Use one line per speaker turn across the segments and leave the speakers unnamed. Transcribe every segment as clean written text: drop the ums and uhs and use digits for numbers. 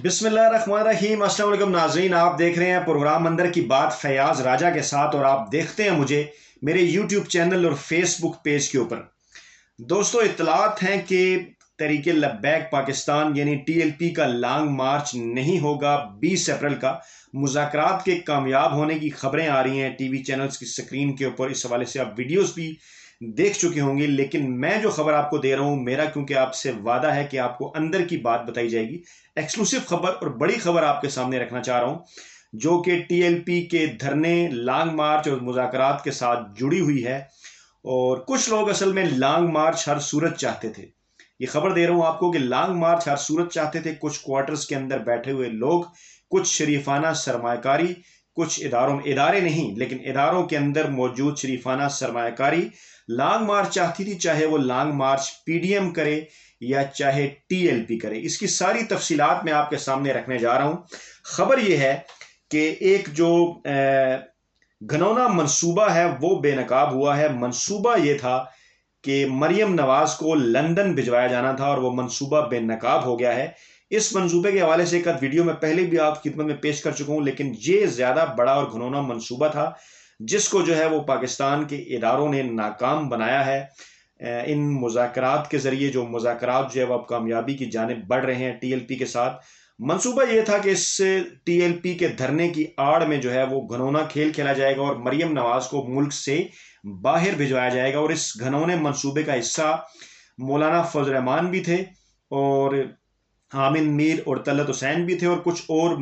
बिस्मिल्लाहिर्रहमानिर्रहीम। अस्सलाम वालेकुम नाज़रीन, आप देख रहे हैं प्रोग्राम अंदर की बात फयाज राजा के साथ और आप देखते हैं मुझे मेरे यूट्यूब चैनल और फेसबुक पेज के ऊपर। दोस्तों, इत्तलात हैं कि तहरीक लब्बैक पाकिस्तान यानी टीएलपी का लॉन्ग मार्च नहीं होगा 20 अप्रैल का। मुज़ाकरात के कामयाब होने की खबरें आ रही हैं टीवी चैनल्स की स्क्रीन के ऊपर। इस हवाले से आप वीडियोस भी देख चुके होंगे, लेकिन मैं जो खबर आपको दे रहा हूं, मेरा क्योंकि आपसे वादा है कि आपको अंदर की बात बताई जाएगी। एक्सक्लूसिव खबर और बड़ी खबर आपके सामने रखना चाह रहा हूं, जो कि टीएलपी के धरने, लॉन्ग मार्च और मुज़ाकरात के साथ जुड़ी हुई है। और कुछ लोग असल में लॉन्ग मार्च हर सूरत चाहते थे। ये खबर दे रहा हूं आपको कि लॉन्ग मार्च हर सूरत चाहते थे कुछ क्वार्टर्स के अंदर बैठे हुए लोग, कुछ शरीफाना सरमायाकारी, कुछ इदारे नहीं लेकिन इदारों के अंदर मौजूद शरीफाना सरमायाकारी लॉन्ग मार्च चाहती थी, चाहे वो लॉन्ग मार्च पीडीएम करे या चाहे टीएलपी करे। इसकी सारी तफसीलात मैं आपके सामने रखने जा रहा हूं। खबर यह है कि एक जो घनौना मंसूबा है वो बेनकाब हुआ है। मंसूबा ये था कि मरियम नवाज को लंदन भिजवाया जाना था और वो मंसूबा बेनकाब हो गया है। इस मंसूबे के हवाले से एक वीडियो में पहले भी आपकी खिदमत में पेश कर चुका हूं, लेकिन ये ज्यादा बड़ा और घनौना मंसूबा था जिसको जो है वो पाकिस्तान के इदारों ने नाकाम बनाया है। इन मुज़ाकरात के जरिए जो मुज़ाकरात जो है वो अब कामयाबी की जानिब बढ़ रहे हैं टीएलपी के साथ। मंसूबा ये था कि इस टीएलपी के धरने की आड़ में जो है वो घनौना खेल खेला जाएगा और मरियम नवाज को मुल्क से बाहर भिजवाया जाएगा। और इस घनौने मंसूबे का हिस्सा मौलाना फजल रहमान भी थे और हामिद मीर और तलत हुसैन भी थे और कुछ और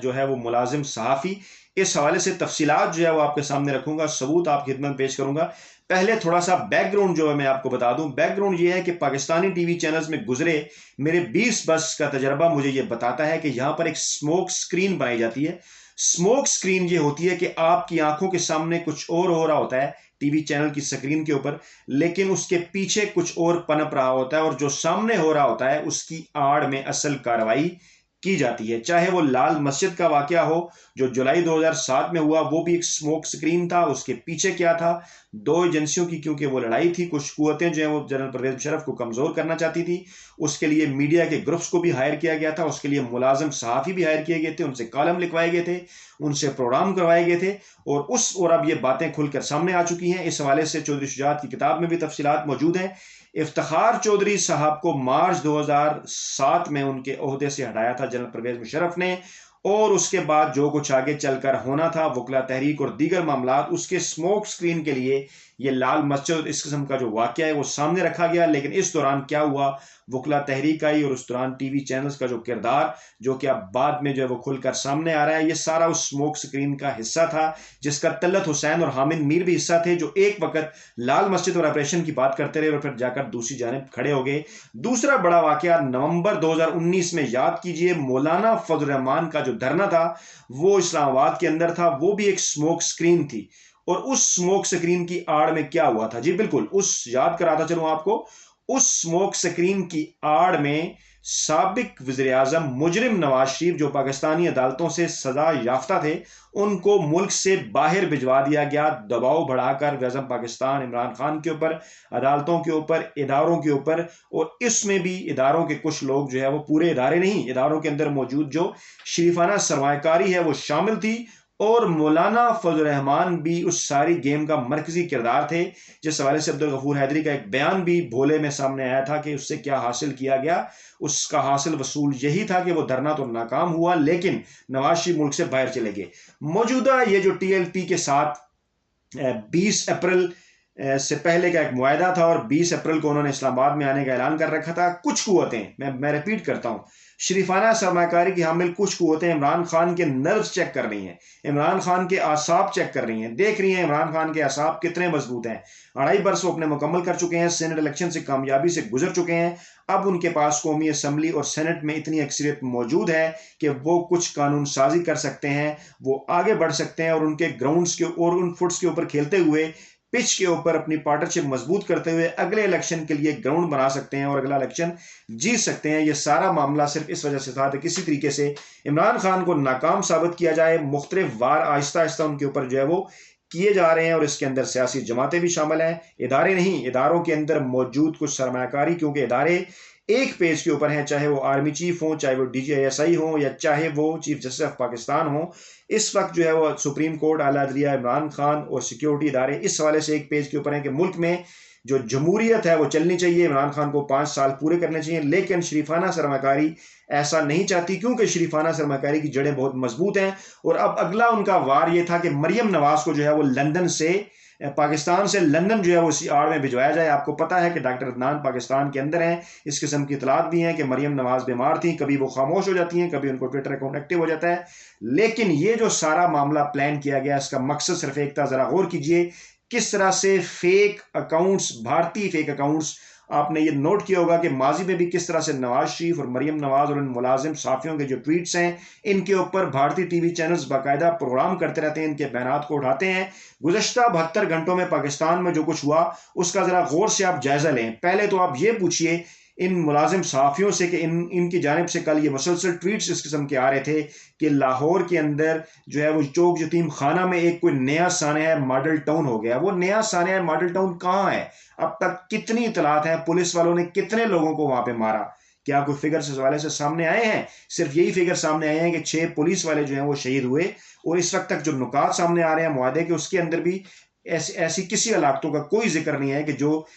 जो है वो मुलाजिम सहाफ़ी। इस हवाले से तफसीलात जो है वो आपके सामने रखूंगा, सबूत आपकी खिदमत में पेश करूंगा। पहले थोड़ा सा बैकग्राउंड जो है मैं आपको बता दूं। बैकग्राउंड ये है कि पाकिस्तानी टीवी चैनल्स में गुजरे मेरे 20 बस का तजर्बा मुझे ये बताता है कि यहां पर एक स्मोक स्क्रीन बनाई जाती है। स्मोक स्क्रीन ये होती है कि आपकी आंखों के सामने कुछ और हो रहा होता है टीवी चैनल की स्क्रीन के ऊपर, लेकिन उसके पीछे कुछ और पनप रहा होता है और जो सामने हो रहा होता है उसकी आड़ में असल कार्रवाई की जाती है। चाहे वो लाल मस्जिद का वाकया हो जो जुलाई 2007 में हुआ, वो भी एक स्मोक स्क्रीन था। उसके पीछे क्या था? दो एजेंसियों की क्योंकि वो लड़ाई थी, कुछ कुव्वतें जो है वो जनरल परवेज मुशर्रफ को कमजोर करना चाहती थी। उसके लिए मीडिया के ग्रुप्स को भी हायर किया गया था, उसके लिए मुलाजिम सहाफ़ी भी हायर किए गए थे, उनसे कॉलम लिखवाए गए थे, उनसे प्रोग्राम करवाए गए थे। और अब ये बातें खुलकर सामने आ चुकी हैं। इस हवाले से चौधरी शुजात की किताब में भी तफसीलात मौजूद हैं। इफ्तिखार चौधरी साहब को मार्च 2007 में उनके ओहदे से हटाया था जनरल परवेज मुशर्रफ ने, और उसके बाद जो कुछ आगे चलकर होना था, वकला तहरीक और दीगर मामला, उसके स्मोक स्क्रीन के लिए ये लाल मस्जिद इस किस्म का जो वाकया है वो सामने रखा गया। लेकिन इस दौरान क्या हुआ, वकला तहरीक आई और उस दौरान टीवी चैनल्स का जो किरदार जो कि अब बाद में जो है वो खुलकर सामने आ रहा है, ये सारा उस स्मोक स्क्रीन का हिस्सा था जिसका तलत हुसैन और हामिद मीर भी हिस्सा थे, जो एक वक्त लाल मस्जिद और ऑपरेशन की बात करते रहे और फिर जाकर दूसरी जानिब खड़े हो गए। दूसरा बड़ा वाकया नवंबर 2019 में, याद कीजिए, मौलाना फजल रहमान का जो धरना था वो इस्लामाबाद के अंदर था, वो भी एक स्मोक स्क्रीन थी। और उस स्मोक स्क्रीन की आड़ में क्या हुआ था? जी बिल्कुल, उस याद कराता चलूं आपको, उस स्मोक स्क्रीन की आड़ में साबिक वज़ीर आज़म मुजरिम नवाज शरीफ, जो पाकिस्तानी अदालतों से सजा याफ्ता थे, उनको मुल्क से बाहर भिजवा दिया गया, दबाव बढ़ाकर वज़ीर पाकिस्तान इमरान खान के ऊपर, अदालतों के ऊपर, इदारों के ऊपर। और इसमें भी इदारों के कुछ लोग जो है वो, पूरे इदारे नहीं, इदारों के अंदर मौजूद जो शरीफाना सरमायाकारी है वो शामिल थी। और मौलाना फजल रहमान भी उस सारी गेम का मरकजी किरदार थे, जिस हवाले से अब्दुल गफूर हैदरी का एक बयान भी भोले में सामने आया था कि उससे क्या हासिल किया गया। उसका हासिल वसूल यही था कि वो धरना तो नाकाम हुआ, लेकिन नवाज शरीफ मुल्क से बाहर चले गए। मौजूदा ये जो टीएलपी के साथ 20 अप्रैल से पहले का एक मुआहदा था और 20 अप्रैल को उन्होंने इस्लामाबाद में आने का ऐलान कर रखा था। कुछ कुव्वतें, मैं रिपीट करता हूं, शरीफाना सरमाकारी की हामिल कुछ कुव्वतें इमरान खान के नर्व्स चेक कर रही हैं, इमरान खान के आसाब चेक कर रही हैं, देख रही हैं इमरान खान के आसाब कितने मजबूत हैं। 2.5 बरस वो अपने मुकम्मल कर चुके हैं, सेनेट इलेक्शन से कामयाबी से गुजर चुके हैं। अब उनके पास कौमी असम्बली और सेनेट में इतनी अक्सरियत मौजूद है कि वो कुछ कानून साजी कर सकते हैं, वो आगे बढ़ सकते हैं और उनके ग्राउंड्स के और उन फुट्स के ऊपर खेलते हुए, पिच के ऊपर अपनी पार्टनरशिप मजबूत करते हुए अगले इलेक्शन के लिए ग्राउंड बना सकते हैं और अगला इलेक्शन जीत सकते हैं। यह सारा मामला सिर्फ इस वजह से था कि किसी तरीके से इमरान खान को नाकाम साबित किया जाए। मुख्तलिफ वार आहिस्ता आहिस्ता उनके ऊपर जो है वो किए जा रहे हैं और इसके अंदर सियासी जमातें भी शामिल हैं, इदारे नहीं, इदारों के अंदर मौजूद कुछ सरमायाकारी, क्योंकि इदारे एक पेज के ऊपर हैं, चाहे वो आर्मी चीफ हो, चाहे वो DGISI हो, या चाहे वो चीफ जस्टिस ऑफ पाकिस्तान हो। इस वक्त जो है वो सुप्रीम कोर्ट, आला अदलिया, इमरान खान और सिक्योरिटी इदारे इस हवाले से एक पेज के ऊपर हैं कि मुल्क में जो जमहूरियत है वो चलनी चाहिए, इमरान खान को 5 साल पूरे करने चाहिए। लेकिन शरीफाना सरमाकारी ऐसा नहीं चाहती, क्योंकि शरीफाना सरमाकारी की जड़ें बहुत मजबूत हैं। और अब अगला उनका वार ये था कि मरियम नवाज को जो है वो लंदन से, पाकिस्तान से लंदन जो है वो इसी आड़ में भिजवाया जाए। आपको पता है कि डॉक्टर अदनान पाकिस्तान के अंदर हैं। इस किस्म की इतलात भी हैं कि मरियम नवाज बीमार थी, कभी वो खामोश हो जाती हैं, कभी उनको ट्विटर अकाउंट एक्टिव हो जाता है। लेकिन ये जो सारा मामला प्लान किया गया, इसका मकसद सिर्फ एक था। जरा गौर कीजिए किस तरह से फेक अकाउंट्स, भारतीय फेक अकाउंट्स, आपने ये नोट किया होगा कि माजी में भी किस तरह से नवाज शरीफ और मरियम नवाज और इन मुलाजिम साफियों के जो ट्वीट्स हैं, इनके ऊपर भारतीय टीवी चैनल्स बाकायदा प्रोग्राम करते रहते हैं, इनके बयानात को उठाते हैं। गुज़श्ता 72 घंटों में पाकिस्तान में जो कुछ हुआ उसका जरा गौर से आप जायजा लें। पहले तो आप ये पूछिए इन मुलाजिम सहाफ़ियों से कि इनकी जानिब से कल ये मुसलसल ट्वीट्स इस किस्म के आ रहे थे कि लाहौर के अंदर जो है वो चौक यतीम खाना में एक कोई नया सानिया मॉडल टाउन हो गया। वो नया सानिया मॉडल टाउन कहाँ है? अब तक कितनी इतलात हैं? पुलिस वालों ने कितने लोगों को वहां पे मारा? क्या कोई फिगर इस हवाले से सामने आए हैं? सिर्फ यही फिगर सामने आए हैं कि 6 पुलिस वाले जो हैं वो शहीद हुए। और इस वक्त तक जो नुकात सामने आ रहे हैं मुआहदे के, उसके अंदर भी ऐसी किसी हलाकतों का कोई जिक्र नहीं है कि जो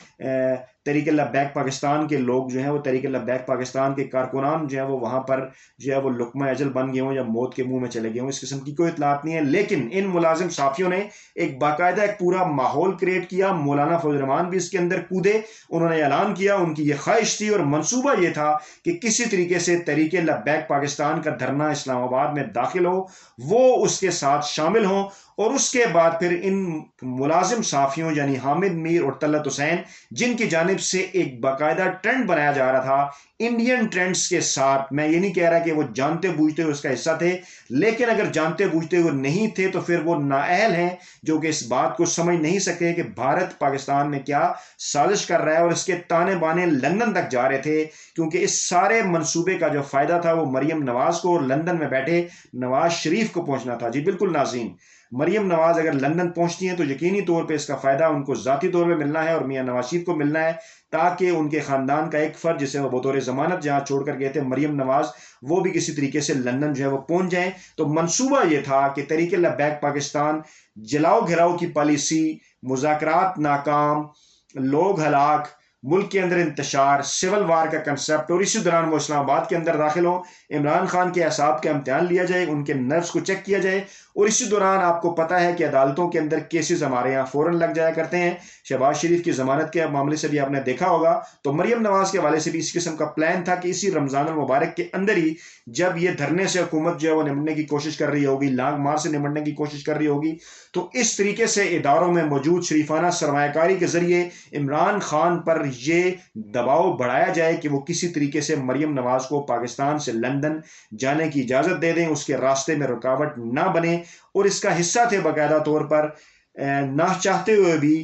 तहरीक लब्बैक पाकिस्तान के लोग जो हैं वो, तहरीक लब्बैक पाकिस्तान के कारकुनान जो है वो वहां पर जो है वो लुकमा अजल बन गए हों या मौत के मुंह में चले गए हों। इस किस्म की कोई इतलात नहीं है। लेकिन इन मुलाजिम साफियों ने एक बाकायदा एक पूरा माहौल क्रिएट किया। मौलाना फजल रहमान भी इसके अंदर कूदे। उन्होंने ऐलान किया, उनकी ये ख्वाहिश थी और मंसूबा ये था कि किसी तरीके से तहरीक लब्बैक पाकिस्तान का धरना इस्लामाबाद में दाखिल हो, वो उसके साथ शामिल हों। और उसके बाद फिर इन मुलाजिम साफियों यानी हामिद मीर और तलत हुसैन, जिनकी जानिब से एक बाकायदा ट्रेंड बनाया जा रहा था इंडियन ट्रेंड्स के साथ, मैं ये नहीं कह रहा कि वो जानते बूझते हुए उसका हिस्सा थे, लेकिन अगर जानते बूझते हुए नहीं थे तो फिर वो नाअहल हैं जो कि इस बात को समझ नहीं सके कि भारत पाकिस्तान में क्या साजिश कर रहा है। और इसके ताने बाने लंदन तक जा रहे थे, क्योंकि इस सारे मंसूबे का जो फायदा था वो मरियम नवाज को और लंदन में बैठे नवाज शरीफ को पहुंचना था। जी बिल्कुल नाज़रीन, मरियम नवाज अगर लंदन पहुंचती हैं तो यकीनी तौर पे इसका फायदा उनको जाती तौर पे मिलना है और मियां नवाज शरीफ को मिलना है, ताकि उनके खानदान का एक फर्द जिसे वो बतौर जमानत जहां छोड़कर गए थे मरियम नवाज, वो भी किसी तरीके से लंदन जो है वो पहुंच जाए। तो मंसूबा ये था कि तहरीक लब्बैक पाकिस्तान जलाओ घिराओ की पॉलिसी, मुज़ाकरात नाकाम, लोग हलाक, मुल्क के अंदर इंतशार, सिविल वार का कंसेप्ट, और इसी दौरान वो इस्लामाबाद के अंदर दाखिल हो, इमरान खान के असाब का इम्तिहान लिया जाए, उनके नर्व्स को चेक किया जाए। और इसी दौरान आपको पता है कि अदालतों के अंदर केसेस हमारे यहाँ फौरन लग जाया करते हैं। शहबाज शरीफ की जमानत के मामले से भी आपने देखा होगा। तो मरियम नवाज के हवाले से भी इस किस्म का प्लान था कि इसी रमजान मुबारक के अंदर ही, जब ये धरने से हुकूमत जो है वो निमटने की कोशिश कर रही होगी, लांग मार से निमटने की कोशिश कर रही होगी, तो इस तरीके से इदारों में मौजूद शरीफाना सरमायाकारी के जरिए इमरान खान पर यह दबाव बढ़ाया जाए कि वो किसी तरीके से मरियम नवाज को पाकिस्तान से लंदन जाने की इजाजत दे दें, उसके रास्ते में रुकावट ना बने। और इसका हिस्सा थे बाकायदा तौर पर ना चाहते हुए भी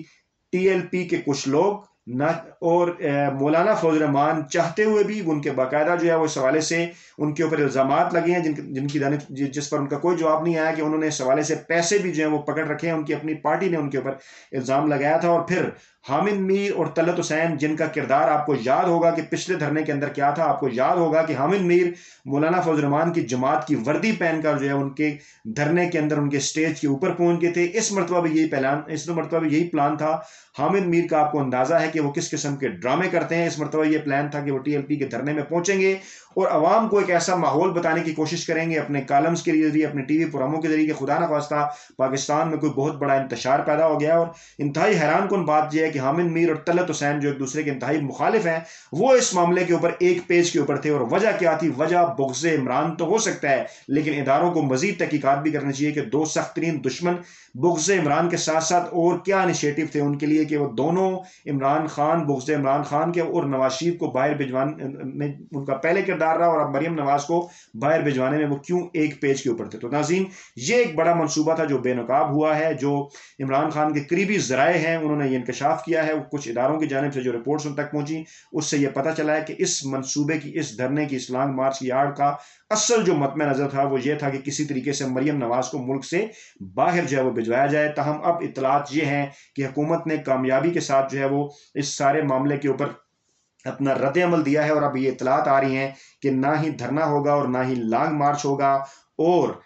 TLP के कुछ लोग, ना और मौलाना फजल रहमान चाहते हुए भी, उनके बाकायदा जो है वो इस हवाले से उनके ऊपर इल्जामात लगे हैं जिस पर उनका कोई जवाब नहीं आया कि उन्होंने इस हवाले से पैसे भी जो है वो पकड़ रखे हैं। उनकी अपनी पार्टी ने उनके ऊपर इल्जाम लगाया था। और फिर हामिद मीर और तलत हुसैन, जिनका किरदार आपको याद होगा कि पिछले धरने के अंदर क्या था। आपको याद होगा कि हामिद मीर मौलाना फजल रहमान की जमात की वर्दी पहनकर जो है उनके धरने के अंदर उनके स्टेज के ऊपर पहुंच गए थे। इस मरतबा भी यही प्लान था। हामिद मीर का आपको अंदाजा है कि वो किस किस्म के ड्रामे करते हैं। इस मरतबा ये प्लान था कि वो TLP के धरने में पहुंचेंगे और अवाम को एक ऐसा माहौल बताने की कोशिश करेंगे अपने कॉलम्स के जरिए, अपने टीवी प्रोग्रामों के जरिए कि खुदा न खास्ता पाकिस्तान में कोई बहुत बड़ा इंतशार पैदा हो गया। और इंतहाई हैरान कुन बात यह है कि हामिद मीर और तलत हुसैन, जो एक दूसरे के इंतहाई मुखालिफ हैं, वो इस मामले के ऊपर एक पेज के ऊपर थे। और वजह क्या थी? वजह बुग़्ज़ इमरान तो हो सकता है, लेकिन इदारों को मजीद तहकीकात भी करनी चाहिए कि दो सख्त तरीन दुश्मन बुग़्ज़ इमरान के साथ साथ और क्या इनिशिएटिव थे उनके लिए कि वो दोनों इमरान खान, बुग़्ज़ इमरान खान के और नवाज शरीफ को बाहर भिजवाने में उनका पहले किरदार रहा, और अब मरियम नवाज को बाहर भिजवाने में वो क्यों एक पेज के ऊपर थे। तो नाज़रीन, ये एक बड़ा मंसूबा था जो बेनकाब हुआ है, जो इमरान खान के करीबी ज़राए हैं उन्होंने ये इंकशाफ किया है। कुछ इदारों की जानिब से जो रिपोर्ट्स उन तक पहुंची, उससे यह पता चला है कि इस मंसूबे की, इस धरने की, इस लॉन्ग मार्च की आड़ का असल जो मतम नजर था वो ये था कि किसी तरीके से मरियम नवाज को मुल्क से बाहर जो है वो भिजवाया जाए। ताहम अब इतलात ये हैं कि हुकूमत ने कामयाबी के साथ जो है वो इस सारे मामले के ऊपर अपना रद्द अमल दिया है और अब ये इतलात आ रही हैं कि ना ही धरना होगा और ना ही लॉन्ग मार्च होगा और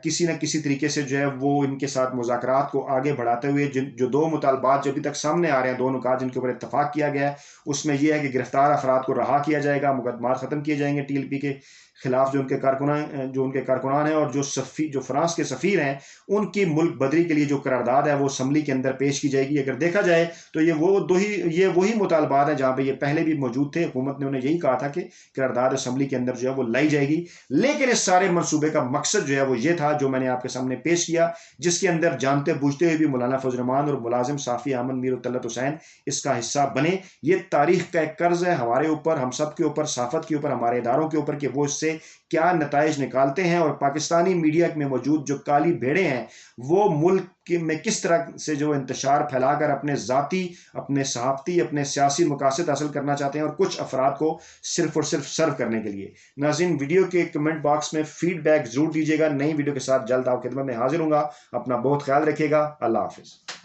किसी न किसी तरीके से जो है वो इनके साथ मुज़ाकरात को आगे बढ़ाते हुए जो दो मुतालबात जो अभी तक सामने आ रहे हैं, दो नुकात जिनके ऊपर इत्तफाक किया गया है, उसमें यह है कि गिरफ्तार अफराद को रहा किया जाएगा, मुकदमात ख़त्म किए जाएंगे TLP के खिलाफ जो उनके कारकुनान हैं, और जो फ्रांस के सफ़ीर हैं उनकी मुल्क बदरी के लिए जो करारदाद है वो असम्बली के अंदर पेश की जाएगी। अगर देखा जाए तो ये वही मुतालबात हैं जहाँ पे ये पहले भी मौजूद थे। हुकूमत ने उन्हें यही कहा था कि करारदाद असम्बली के अंदर जो है वो लाई जाएगी, लेकिन इस सारे मनसूबे का मकसद जो है वो ये था जो मैंने आपके सामने पेश किया, जिसके अंदर जानते बूझते हुए भी मौलाना फजल रहमान और मुलाजिम साफ़ी अहमद मीर और तलत हुसैन इसका हिस्सा बने। ये तारीख का एक कर्ज है हमारे ऊपर, हम सब के ऊपर, सहाफ़त के ऊपर, हमारे इदारों के ऊपर कि वो इससे क्या नताइज निकालते हैं और पाकिस्तानी मीडिया में मौजूद जो काली भेड़े हैं वो मुल्क में किस तरह से जो इंतशार फैलाकर अपने ज़ाती, अपने सहाफ़ती, अपने सियासी मकासद हासिल करना चाहते हैं और कुछ अफराद को सिर्फ और सिर्फ सर्व करने के लिए। नाज़रीन, वीडियो के कमेंट बॉक्स में फीडबैक ज़रूर दीजिएगा। नई वीडियो के साथ जल्द आपकी खिदमत में हाजिर हूँगा। अपना बहुत ख्याल रखिएगा। अल्लाह हाफ़िज़।